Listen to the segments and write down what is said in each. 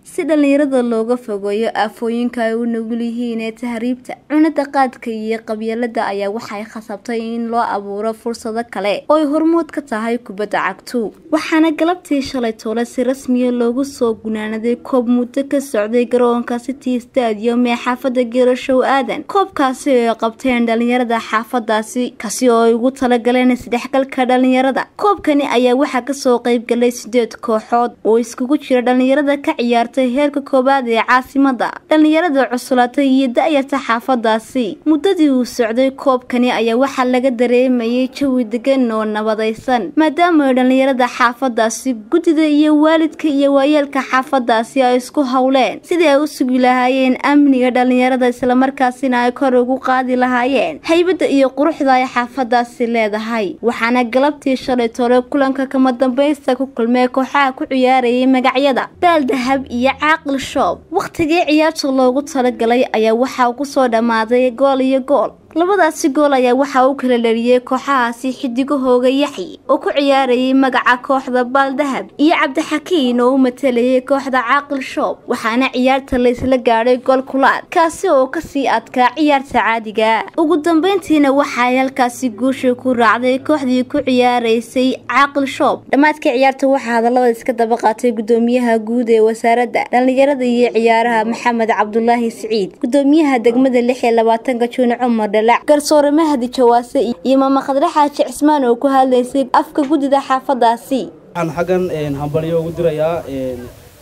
si dhalinyarada looga fogeeyo aafooyinka ay u nugul yihiin ee tahriibta. Cunada qaadka iyo qabyaalada ayaa waxay khasabtay in loo abuuro fursado kale oo ay hormuud ka tahay kubadda cagtu. Waxaana galabtii shalay toole si rasmi ah loogu soo gunaanaday koob muddo ka socday garoonka City Stadium ee xaafadda Geerashow Aadan. Koobkaasi oo ay qabteen dhalinyarada xaafadaasi kaasi oo ay ugu talagaleen isdhexgalka dhalinyarada. Koobkani ayaa waxaa ka soo qayb galay 8 kooxood oo iskugu jira dhalinyarada ka ciyaartay heerka koobaad ee caasimada, dhalinyarada cusulaatay iyo da'yarta xaafadaasi. Muddadii uu socday koobkani ayaa waxaa laga dareemayay jawi degan oo nabadaysan, maadaama dhalinyarada xaafadaasi gudida iyo waalidka iyo waayeelka xaafadaasi ay isku hawleen sidii ay u sugi lahaayeen amniga dhalinyarada isla markaasina ay kor ugu qaadi lahaayeen haybada iyo quruxda ay xaafadaasi leedahay. Waxaana galabtii shalay toole kulanka kama dambaysta ku kulmay kooxaha ku ciyaarayay magacyada Baaldahab iyo Caaqil Shoob. Waqtigii ciyaarta loogu talagalay ayaa waxaa ku soo dhamaaday gool iyo gool. Labadaasi gool ayaa waxaa uu kala dhaliyay kooxahaasi xidigahooga Yaxyi oo ku ciyaarayay magaca kooxda Baaldahab iyo Cabdixakiin oo u matalayay kooxda Caaqil Shoob. Waxaana ciyaarta la isla gaadhay gool kulaad kaasi oo ka sii adkaa ciyaarta caadiga. Ugu dambeyntiina waxaa halkaasi guusha ku raacday kooxdii ku ciyaaraysay Caaqil Shoob. Dhamaadkii ciyaarta waxaa hadalada iska daba qaatay gudoomiyaha guud ee wasaaradda dhalinyarada iyo ciyaaraha Maxamed Cabdullaahi Saciid, gudoomiyaha degmada 26 Juun Cumar garsoore Mahdi Jawaase iyo Mama Khadra Xaaji Cismaan oo ku hadlaysay afka gudida xaafadaasi. Waxaan xagan hambalyo ugu dirayaa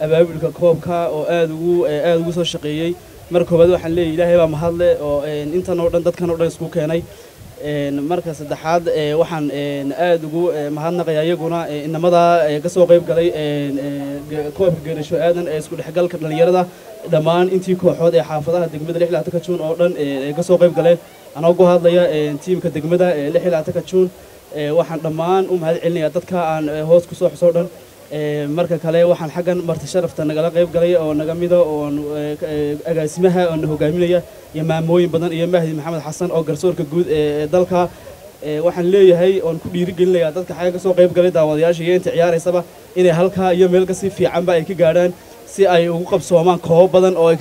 abaabulka koobka oo aad ugu soo shaqeeyay. Marka koobaad waxaan leeyahay Ilaahay baa mahadle oo intan oo dhan dadkan oo dhan isku keenay. Marka saddexaad waxaan aad ugu mahadnaqayaa iyaguna inamada ka soo qayb galay koobka Geerashow Aadan ee isku dhexgalka dhalinyarada dhammaan intii kooxood ee xaafadaha degmada 26 Juun oo dhan ka soo qayb galeen. Anoo ku hadlaya tiimka degmada 26 Juun waxaan dhammaan u mahad celinayaa dadka aan hoos ku soo xusoo dhan. Marka kale waxaan xagan marti sharafta nagala qayb galay oo naga mido oo agaasimaha oo hogaaminaya iyo maamooyin badan iyo Mahdi Maxamed Xasan oo garsoorka guud ee dalka. Waxaan leeyahay oo ku dhiirigelinayaa dadka xaga ka soo qayb galay daawadayaasha iyo inta ciyaaraysaba inay halka iyo meel ka si fiican ba ay ka gaaraan si ay ugu qabsoomaan koob badan oo ay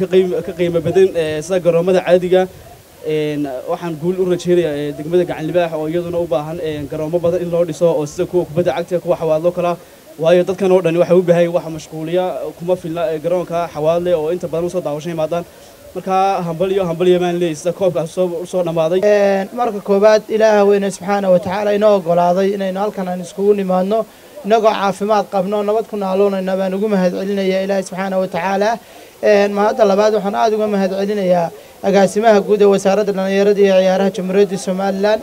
ka qiimo badan sida garoomada caadiga. Waxaan guul u rajeynayaa degmada Gacan Libaax oo iyaduna u baahan garoomo badan in loo dhiso oo sida kuwa kubadda cagta kuwa xawaadlo kala waayo dadkan oo dhan waxa u baahay wax mashquuliya kuma filna garoonka xawaadle oo inta badan soo daawasho imaadaan. marka hambalyo maan leeyahay sida koobka soo dhamaaday. marka koobaad Ilaahay weyne subxaanahu wa ta'aala inoo ogolaaday inaynu halkan aan iskugu nimaadno inagoo caafimaad qabno nabad ku naaloonayna baan ugu mahad celinayaa Ilaahay subxaanahu wa ta'aala. mahadda labaad waxaan aad uga mahad celinayaa agaasimaha guud ee wasaaradda dhalinyarada iyo ciyaaraha Jamhuuriyadda Soomaaliland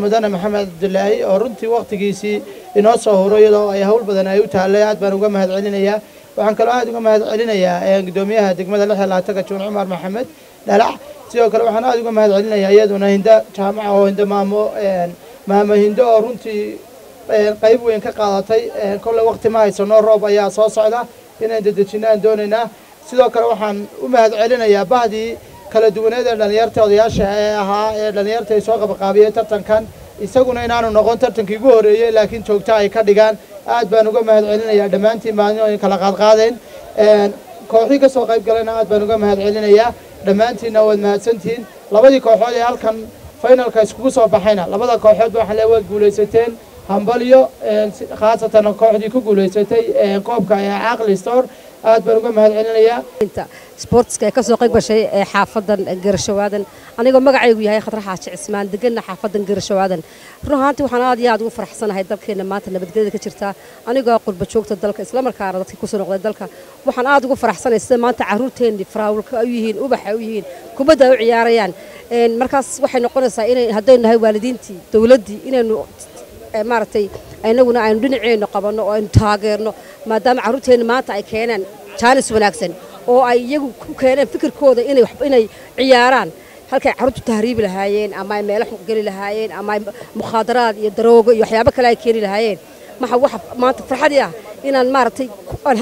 mudane Maxamed Cabdullaahi oo runtii waqtigiisii inoo soo huro iyadoo ay hawl badan ay u taallay. aad baan uga mahad celinayaa. waxaan kaloo aad uga mahad celinayaa gudoomiyaha degmada 26 Juun Cumar Maxamed Dhalac. sidoo kale waxaan aad uga mahad celinayaa iyaduna Hinda jaamaca oo Hinda maamo Hinda oo runtii qayb weyn ka qaadatay. kolle waqti ma haysano roob ayaa soo socda inaan dadajinaan doonaynaa. sidoo kale waxaan u mahad celinayaa bahdii kala duwaneed ee dhalinyarta odayaasha ee dhalinyarta ay soo qabaqaabiyay tartankan isaguna inaanu noqon tartankii ugu horeeyay laakiin joogta ay ka dhigaan. aad baan uga mahad celinayaa dhammaantiin maalin oo kala qaadqaadeen kooxii ka soo qayb galayna aad baan uga mahad celinayaa dhammaantiinna waad mahadsantihiin. labadii kooxood ee halkan finalka iskugu soo baxayna labada kooxood waxaan leeyahay waad guulaysateen hambalyo khaasatan kooxdii ku guulaysatay koobka ee Caaqil Store aad baan uga mahad celinayaa. sportska ka soo qayb gashay xaafadan Geerashow Aadan anigoo magacaygu yahay Khadra Xaaji Cismaan deganna xaafadan Geerashow Aadan. runaantii waxaan aad iyo aad ugu faraxsanahay dalkeena maanta nabadgelyada ka jirta anigoo qurba joogta dalka isla markaana dadkii ku soo noqday dalka. waxaan aad ugu faraxsanahay sida maanta caruurteennii faraawilka ay yihiin ubax ay yihiin kubadda ay u ciyaarayaan. markaas waxay noqonaysaa inay haddaynu nahay waalidiintii dawladdii inaynu maartay aynaguna aynu dhinaceena qabanno oo aynu taageerno maadaama caruurteena maanta ay keeneen jaanis wanaagsan oo ay iyagu ku keeneen fikirkooda inay ciyaaraan halkay caruurtu tahriibi lahaayeen ama ay meelo xun gali lahaayeen ama mukhaadaraad iyo daroogo iyo waxyaabo kale ay keeni lahaayeen. waxa maanta farxadii ah inaan maartay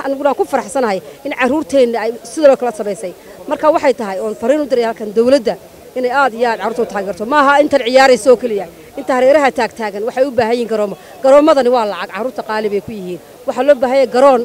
aniguna ku faraxsanahay in caruurteena ay sidoo kale sameysay. marka waxay tahay oo fariin u diray halkan dawladda inay aad iyo aad caruurtu taageerto maaha inta ciyaarayso kaliya inta hareeraha taagtaagan waxay u baahan yihiin garoomadani waa lacag caruurta qaali bay ku yihiin. waxa loo baahan yahay garoon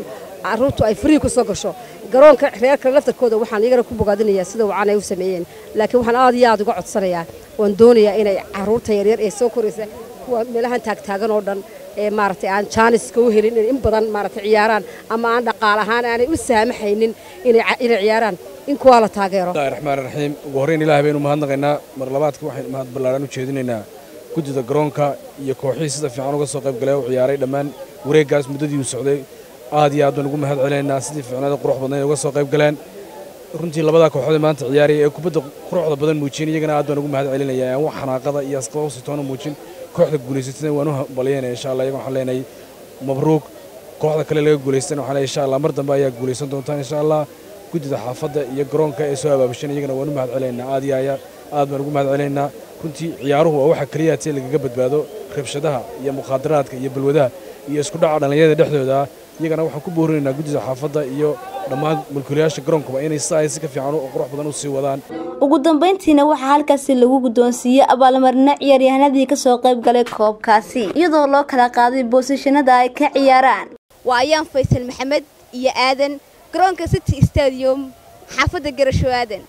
caruurtu ay free ku soo gasho garoonka reerka laftarkooda waxaan iyagana ku bogaadinayaa sida wacan ay u sameeyeen laakiin waxaan aad iyo aad uga codsanayaa waan doonayaa inay caruurta yaryar ee soo koraysa kuwa meelahan taagtaagan oo dhan ee maaragtay aan jaaniska u helin in badan maaragtay ciyaaraan ama aan dhaqaale ahaan aanay u saamaxaynin inay ciyaaraan in kuwa la taageero. Bismillaahi Raxmaani Raxiim. Ugu horreyn Ilaahay baynu mahadnaqaynaa mar labaadka waxaan mahad ballaaran u jeedinaynaa gudida garoonka iyo kooxihii sida fiican uga soo qayb galay oo ciyaaray dhammaan wareeggaas muddadii uu socday aad iyo aad baan ugu mahad celinaynaa sidii fiicnaada qurux badan ay uga soo qayb galeen runtii labada kooxood maanta ciyaaraya ee kubadda quruxda badan muujin iyagana aad baan ugu mahad celinayaa aan wax xanaaqada iyo asqabo sitoona muujin kooxda guuleysatay waan u balyeynaa insha Allah iyaga waxaan leenahay mabruuk kooxda kale laga guuleystay waxaan leenahay insha Allah mar dambe ayaa guuleysan doontaan insha Allah gudida xaafadda iyo garoonka ee soo abaabushan iyagana waan u mahad celinaynaa aad baan ugu mahad celinaynaa runtii ciyaaruhu waa waxa kaliya ee lagaga badbaado rabshadaha iyo muqaadaraadka iyo balwadaha iyo isku dhaca dhalinyarada dhexdooda iyagana waxaan ku boorinaynaa gudida xaafadda iyo dhammaan mulkiilayaasha garoonka inay si ka fiican oo qurux badan u sii wadaan. ugu dambeyntiina waxaa halkaasi lagu guddoonsiiyey abaalmarino ciyaaryahanadii ka soo qayb galay koobkaasi iyadoo loo kala qaaday boosashanada ay ka ciyaaraan. waa ayaan Faysal Maxamed iyo Aadan garoonka City Stadium xaafadda Garasho Aadan.